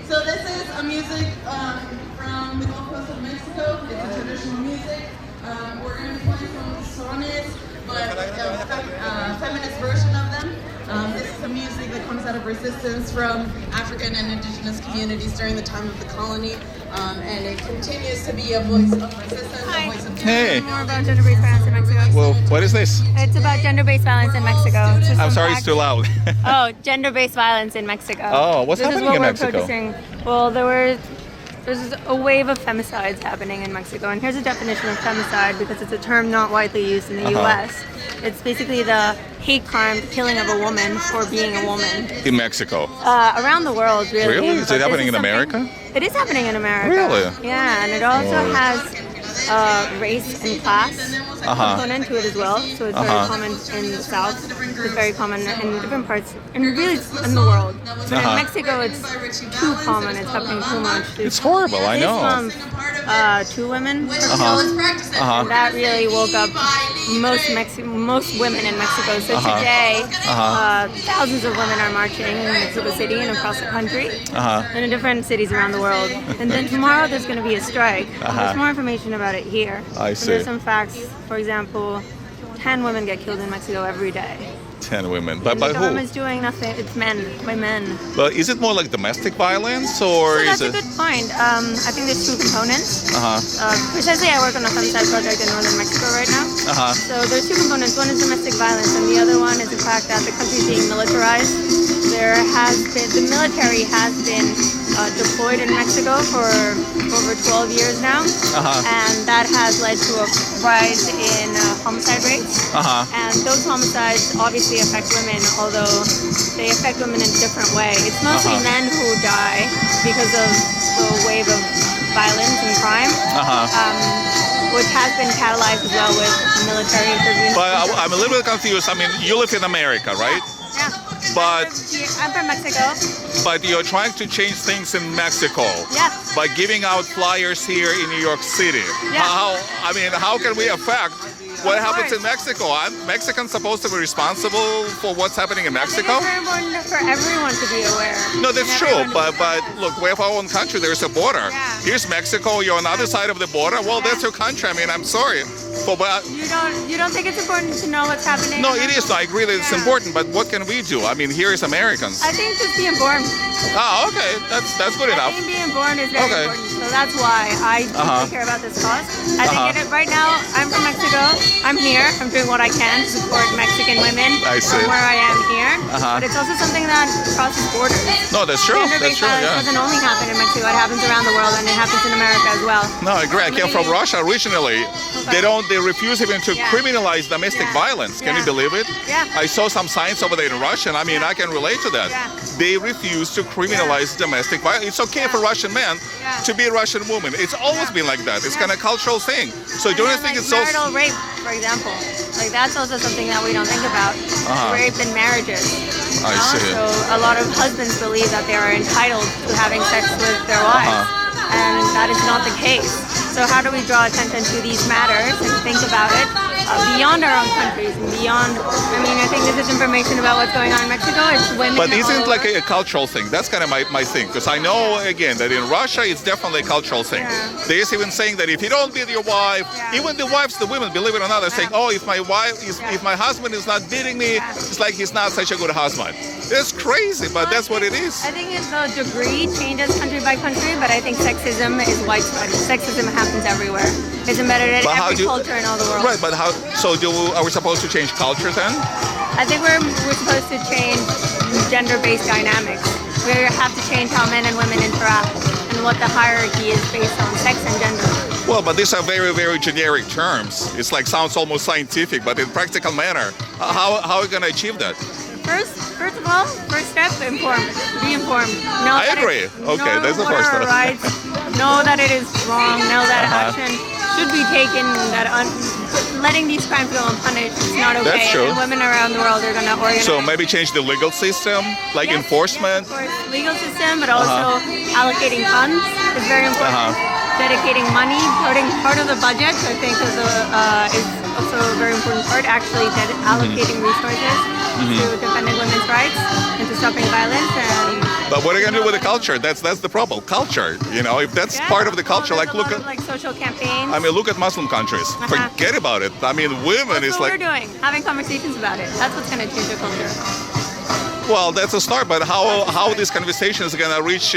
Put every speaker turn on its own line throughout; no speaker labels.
So this is a music from the Gulf Coast of Mexico. It's a traditional music. We're going to be playing some sonnets, but a feminist version of them. This is the music that comes out of resistance from African and indigenous communities during the time of the colony. And it continues to be a voice of resistance, a voice of
Hey.
More about gender-based violence in Mexico.
Well, what is this?
It's about gender-based violence in Mexico.
I'm sorry, it's too loud.
Oh, gender-based violence in Mexico.
Oh, what's
this
happening
is what
in
we're
Mexico?
Protesting. Well, there's a wave of femicides happening in Mexico, and here's a definition of femicide because it's a term not widely used in the U.S. It's basically the hate crime, the killing of a woman for being a woman.
In Mexico?
Around the world, really.
Really? Is it happening in America?
It is happening in America.
Really?
Yeah, and it also has race and class component to it as well. So it's very common in the South. It's very common in different parts, and really in the world. But in Mexico, it's too common. It's happening too much.
It's horrible, I know.
Two women, and that really woke up most women in Mexico. So today, thousands of women are marching in Mexico City and across the country, and in different cities around the world. And then tomorrow there's going to be a strike. There's more information about it here.
I see.
There's some facts. For example, 10 women get killed in Mexico every day.
10 women. But by
the
who?
government's doing nothing. It's men, by men.
But is it more like domestic violence, or
So that's
is
a
it?
good point. I think there's two components. Precisely, I work on a femicide project in northern Mexico right now. So there's two components. One is domestic violence, and the other one is the fact that the country is being militarized. The military has been deployed in Mexico for over 12 years now, and that has led to a rise in homicide rates. And those homicides obviously affect women, although they affect women in a different way. It's mostly men who die because of the wave of violence and crime, which has been catalyzed as well with military intervention.
But I'm a little bit confused. I mean, you live in America, right?
Yeah.
But
I'm from Mexico.
But you're trying to change things in Mexico.
Yeah.
By giving out flyers here in New York City.
Yeah.
How can we affect what happens in Mexico? Aren't Mexicans supposed to be responsible for what's happening in Mexico?
It's very important for everyone to be aware.
No, that's true. But look, we have our own country. There's a border.
Yeah.
Here's Mexico. You're on the other side of the border. Well, that's your country. I mean, I'm sorry. But
You don't think it's important to know what's happening?
no, it is. I agree that it's important. But what can we do? I mean, here is Americans.
I think just be informed.
Oh, okay. That's good enough.
I think being informed is very important. So that's why I deeply care about this cause. I think right now, I'm from Mexico. I'm here. I'm doing what I can to support Mexican women
I see.
from where I am here. But it's also something that crosses borders.
No, that's true.
Gender-based
That's true.
violence
Yeah.
doesn't only happen in Mexico. It happens around the world, and it happens in America as well.
No, I agree. I came from Russia originally. They refuse even to
Yeah.
criminalize domestic violence. Can you
Yeah.
believe it?
Yeah.
I saw some signs over there in Russian. I mean, I can relate to that.
Yeah.
They refuse to criminalize domestic violence. It's okay for Russian men to be a Russian woman. It's always been like that. It's kind of a cultural thing. So don't you think it's so?
Marital rape, for example. Like that's also something that we don't think about. Rape in marriages.
I see.
So a lot of husbands believe that they are entitled to having sex with their wives, and that is not the case. So how do we draw attention to these matters and think about it beyond our own countries and beyond? I mean, I think this is information about what's going on in Mexico. It's women.
But
all
isn't it like
over.
a cultural thing? That's kind of my thing. Because I know, again, that in Russia, it's definitely a cultural thing.
Yeah.
There's even saying that if you don't beat your wife, even the wives, the women, believe it or not, are saying, oh, if my husband is not beating me, it's like he's not such a good husband. It's crazy, but that's what it is.
I think the degree changes country by country, but I think sexism is widespread. Sexism happens everywhere. It's embedded in every culture in all the world.
Right, but how? So are we supposed to change culture then?
I think we're supposed to change gender-based dynamics. We have to change how men and women interact and what the hierarchy is based on sex and gender.
Well, but these are very, very generic terms. It's like sounds almost scientific, but in practical manner, how are we going to achieve that?
First of all, first step, informed. Be informed.
I agree. Okay, that's the first step.
Rights. Know that it is wrong. Know that action should be taken. That letting these crimes go unpunished is not okay.
That's true.
And women around the world are going to organize.
So maybe change the legal system, like enforcement.
Yes, of course, legal system, but also allocating funds is very important. Dedicating money, part of the budget, I think, is also a very important part. Actually, allocating resources to defending women's rights and to stopping violence. And
But what are you gonna do with the culture? That's the problem. Culture, you know, if that's part of the culture,
Well,
like
there's a
look
lot
at,
of, like social campaigns.
I mean, look at Muslim countries. Forget about it. I mean, women
That's
is
what
like,
we're doing, having conversations about it. That's what's going to change the culture.
well, that's a start. But how this conversation is gonna reach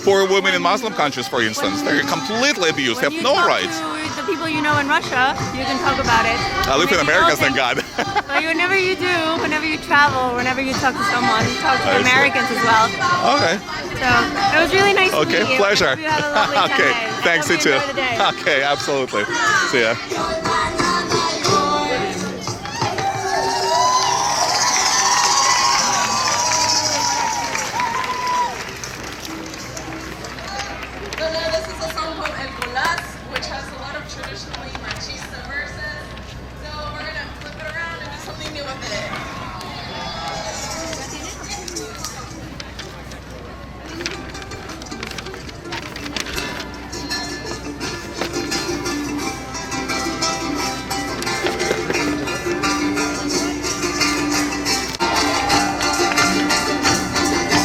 poor women in Muslim countries, for instance? They're completely abused,
When
have
you
no
talk
rights.
to the people you know in Russia, you can talk about it.
I live in
Maybe
America,
they'll
thank
think-
God.
But whenever you do, whenever you travel, whenever you talk to someone, talk to
I see.
Americans as well.
Okay.
So it was really nice to
Okay,
meet you.
pleasure.
I hope you have a lovely
Okay,
Sunday.
thanks, you
Hope
too.
enjoy the day.
Okay, absolutely. See ya.
So now this is a song called El Golas, which has a lot of traditionally machista verses. So we're gonna flip it around and do something new with it.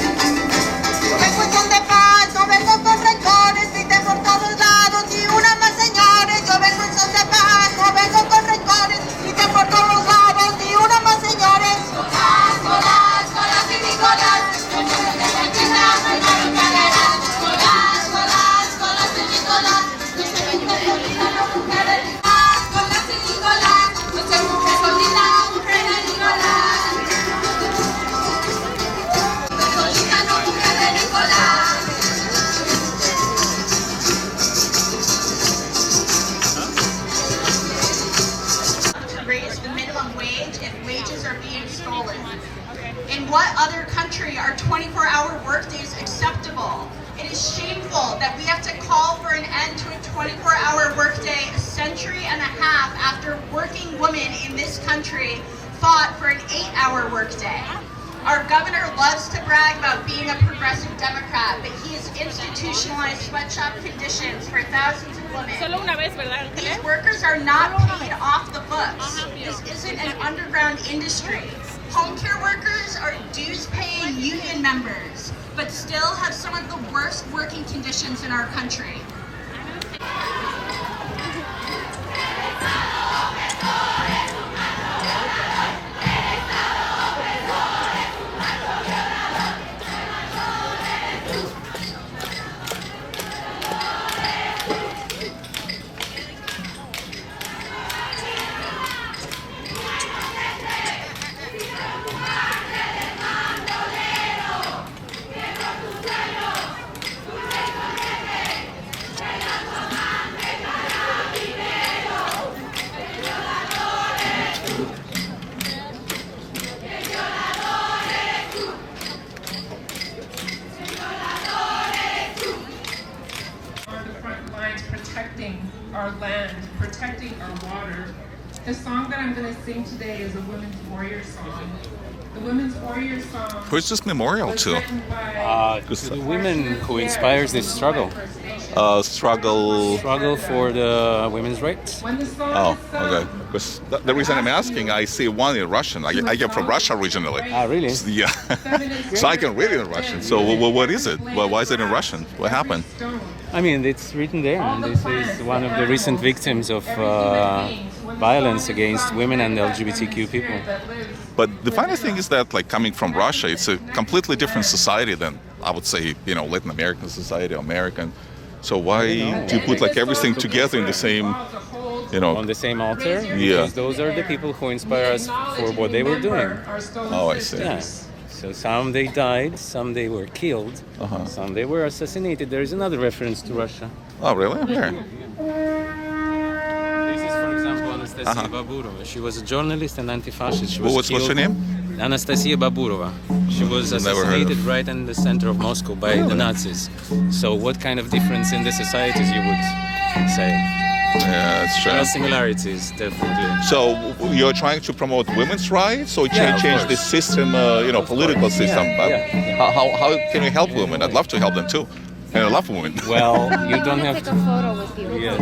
Vengo en son de paz, no vengo con rencores, griten por todos lados, ni una más señores. Yo vengo en son de paz, no vengo con rencores, griten por todos lados, ni una más señores. Colás, colás, colás y Nicolás, no se me Colás, colás, colás y Nicolás, no se me mujeres. Colás y Nicolás, no se mujer solita, mujer de Nicolás. Solita, no mujer de Nicolás. To raise the minimum wage if wages are being stolen. In what other country are 24-hour workdays acceptable? It is shameful that we have to call for an end to a 24-hour workday a century and a half after working women in this country fought for an 8-hour workday. Our governor loves to brag about being a progressive Democrat, but he has institutionalized sweatshop conditions for thousands of women.
Solo una vez, ¿verdad?
These workers are not paid off the books. This isn't an underground industry. Home care workers are dues-paying union members, but still have some of the worst working conditions in our country.
On the front lines, protecting our land, protecting our water. The song that I'm going to sing today is a women's warrior song. The women's warrior song
Who's this memorial
was
to?
written by
To the women who inspires this struggle.
Struggle.
Struggle for the women's rights.
When the song
Oh,
is sung,
okay. Because the reason I'm asking, I see one in Russian. I get from Russia originally.
Ah, really?
Yeah. So I can read it in Russian. So what is it? Why is it in Russian? What happened?
I mean, it's written there. And this is one of the recent victims of violence against women and LGBTQ people.
But the funny thing is that, like, coming from Russia, it's a completely different society than, I would say, Latin American society, American. So why do you put like everything together in the same,
On the same altar?
Yeah.
Because those are the people who inspire us for what they were doing.
Oh, I see.
Yeah. So some they died, some they were killed, some they were assassinated. There is another reference to Russia.
Oh, really? Where?
This is, for example, Anastasia Baburova. She was a journalist and anti-fascist. She was
What's her
killed-
name?
Anastasia Baburova. She was
Never heard of.
assassinated right in the center of Moscow by the Nazis. So what kind of difference in the societies you would say?
Yeah, it's
There are
true.
similarities, definitely.
So you're trying to promote women's rights or
Yeah, of
change the
course.
system, political system?
yeah.
How can you help women? I'd love to help them too. And I love women.
Well, you don't have
Take
to.
a photo with you.
Yes.